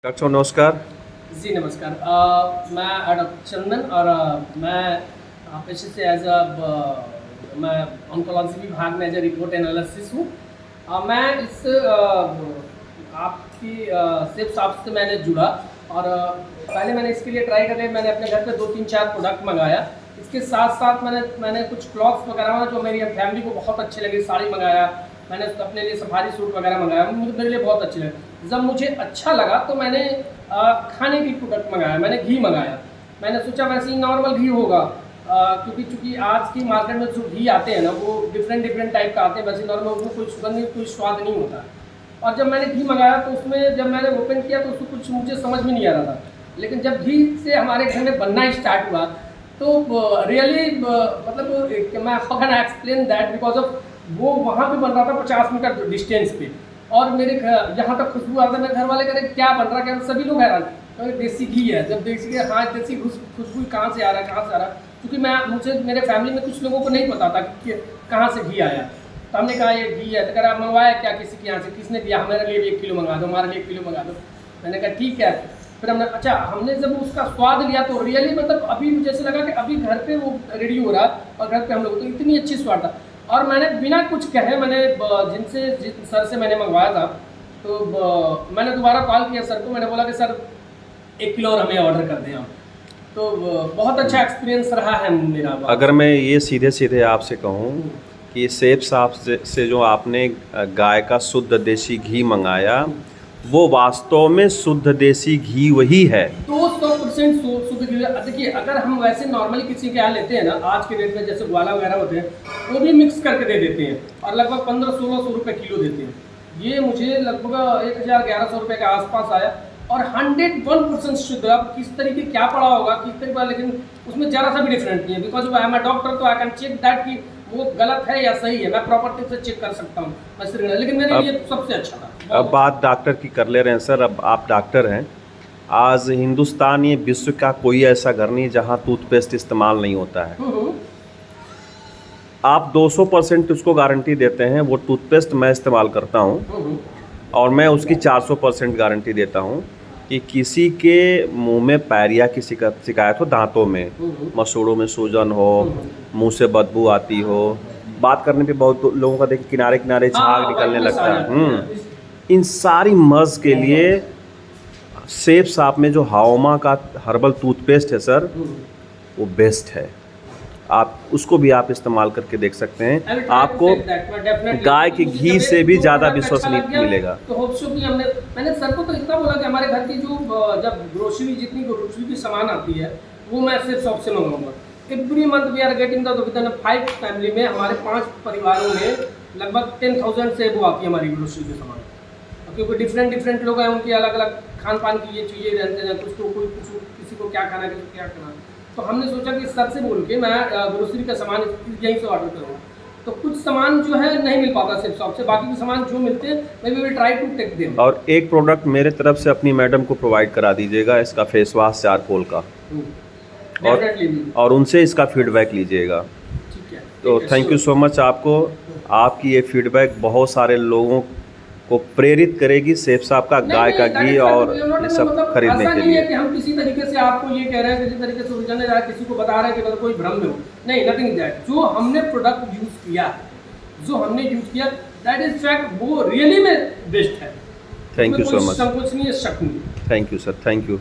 Doctor साहब नमस्कार। जी नमस्कार। मैं डॉक्टर चंदन और मैं पेशे से मैं ऑन्कोलॉजी विभाग में एज ए रिपोर्ट एनालिसिस हूँ। मैं इस आपकी सिप्स आप से मैंने जुड़ा और पहले मैंने इसके लिए ट्राई करने मैंने अपने घर पे 2-3-4 प्रोडक्ट मंगाया। इसके साथ साथ मैंने कुछ क्लॉथ्स वगैरह जो मेरी फैमिली को बहुत अच्छे लगे, साड़ी मंगाया, मैंने अपने लिए सफारी सूट वगैरह मंगाया, मुझे मेरे लिए बहुत अच्छे लगे। जब मुझे अच्छा लगा तो मैंने खाने की प्रोडक्ट मंगाया, मैंने घी मंगाया। मैंने सोचा वैसे ही नॉर्मल घी होगा, क्योंकि चूँकि आज की मार्केट में जो घी आते हैं ना वो डिफरेंट टाइप का आते हैं, वैसे नॉर्मल उसमें कोई सुगंध कोई स्वाद नहीं होता। और जब मैंने घी मंगाया तो उसमें जब मैंने ओपन किया तो उसको कुछ मुझे समझ में नहीं आ रहा था, लेकिन जब घी से हमारे घर में बनना स्टार्ट हुआ तो रियली मतलब मैं how can I explain that, because of वो वहाँ पे बन रहा था 50 मीटर डिस्टेंस पे, और मेरे घर जहाँ तक खुशबू आता है मेरे घर वाले कह रहे क्या बन रहा, क्या सभी लोग हैरान, देसी घी है। जब देसी घी, हाँ देसी खुशबू कहाँ से आ रहा है, कहाँ से आ रहा है, क्योंकि मुझे मेरे फैमिली में कुछ लोगों को नहीं पता था कि कहाँ से घी आया। तो हमने कहा ये घी है, तो कह रहा मंगवाया क्या किसी के यहाँ से, किसने दिया, हमारे लिए भी 1 किलो मंगा दो, हमारे लिए 1 किलो मंगा दो। मैंने कहा ठीक है। फिर हमने जब उसका स्वाद लिया तो रियली मतलब अभी जैसे लगा कि अभी घर पे वो रेडी हो रहा है और घर पे हम लोग, तो इतनी अच्छी स्वाद था। और मैंने बिना कुछ कहे मैंने जिन सर से मैंने मंगवाया था तो मैंने दोबारा कॉल किया सर को, मैंने बोला कि सर 1 किलो और हमें ऑर्डर कर दें आप। तो बहुत अच्छा एक्सपीरियंस रहा है मेरा। अगर मैं ये सीधे सीधे आपसे कहूँ कि सेब साहब से जो आपने गाय का शुद्ध देसी घी मंगाया वो वास्तव में शुद्ध देसी घी वही है। 200% शुद्ध घी। देखिए अगर हम वैसे नॉर्मली किसी के यहाँ लेते हैं ना, आज के डेट में जैसे ग्वाला वगैरह होते हैं वो भी मिक्स करके दे देते हैं और लगभग 1500-1600 रुपये किलो देते हैं। ये मुझे लगभग 1000-1100 रुपये के आसपास आया और 101% शुद्ध। अब किस तरीके क्या पड़ा होगा किस तरीके, लेकिन उसमें ज़रा सा भी डिफरेंट नहीं है, because I am a doctor, तो आई कैन चेक दैट कि वो गलत है या सही है, मैं प्रॉपर्टी से चेक कर सकता हूँ, लेकिन मेरे लिए सबसे अच्छा था। अब बात डॉक्टर की कर ले रहे हैं सर, अब आप डॉक्टर हैं। आज हिंदुस्तान ये विश्व का कोई ऐसा घर नहीं जहाँ टूथपेस्ट इस्तेमाल नहीं होता है। आप 200% उसको गारंटी देते हैं, वो टूथपेस्ट मैं इस्तेमाल करता हूँ और मैं उसकी 400% गारंटी देता हूँ कि किसी के मुंह में पायरिया की शिकायत हो, दांतों में, मसूड़ों में सूजन हो, मुंह से बदबू आती हो, बात करने पे बहुत लोगों का देखिए किनारे किनारे झाग निकलने लगता है, इन सारी मर्ज के लिए सेब साहब में जो हाओमा का हर्बल टूथपेस्ट है सर वो बेस्ट है। आप उसको भी आप इस्तेमाल करके देख सकते हैं, आपको गाय के घी से भी ज़्यादा विश्वसनीय मिलेगा। तो होप सो कि मैंने सर को तो इतना बोला कि हमारे घर की जो जब जितनी ग्रोसरी की सामान आती है वो मैं सिर्फ शॉप से मंगाऊंगा। Every month we are getting the 5 family में, हमारे 5 परिवारों में लगभग 10,000 से वो आती है हमारी ग्रोसरी की सामान, क्योंकि डिफरेंट लोग हैं, उनकी अलग अलग खान पान की ये चीज़ें रहते हैं, कुछ को किसी को क्या खाना है, किसी को क्या खाना है। तो हमने सोचा कि सर से बोल के मैं ग्रोसरी का सामान यहीं से ऑर्डर करूँगा। तो कुछ सामान जो है नहीं मिल पाता सिर्फ शॉप से, बाकी के सामान जो मिलते हैं मैं we will try to take them. और एक प्रोडक्ट मेरे तरफ से अपनी मैडम को प्रोवाइड करा दीजिएगा, इसका फेस वॉश चारकोल का, और उनसे इसका फीडबैक लीजिएगा। ठीक है। तो थैंक यू सो मच आपको। आपकी ये फीडबैक बहुत सारे लोगों को प्रेरित करेगी सेब साहब का गाय का घी और ये सब खरीदने के लिए। कि हम किसी तरीके से आपको ये कह रहे हैं, किसी तरीके से उलझाने जा रहे हैं, किसी को बता रहे हैं कि मतलब कोई भ्रम में हो, नहीं, नथिंग दैट। जो हमने प्रोडक्ट यूज़ किया दैट इज फैक्ट, वो रियली में बेस्ट है। Thank you so much. संकोच नहीं है, शक नहीं। Thank you sir, thank you.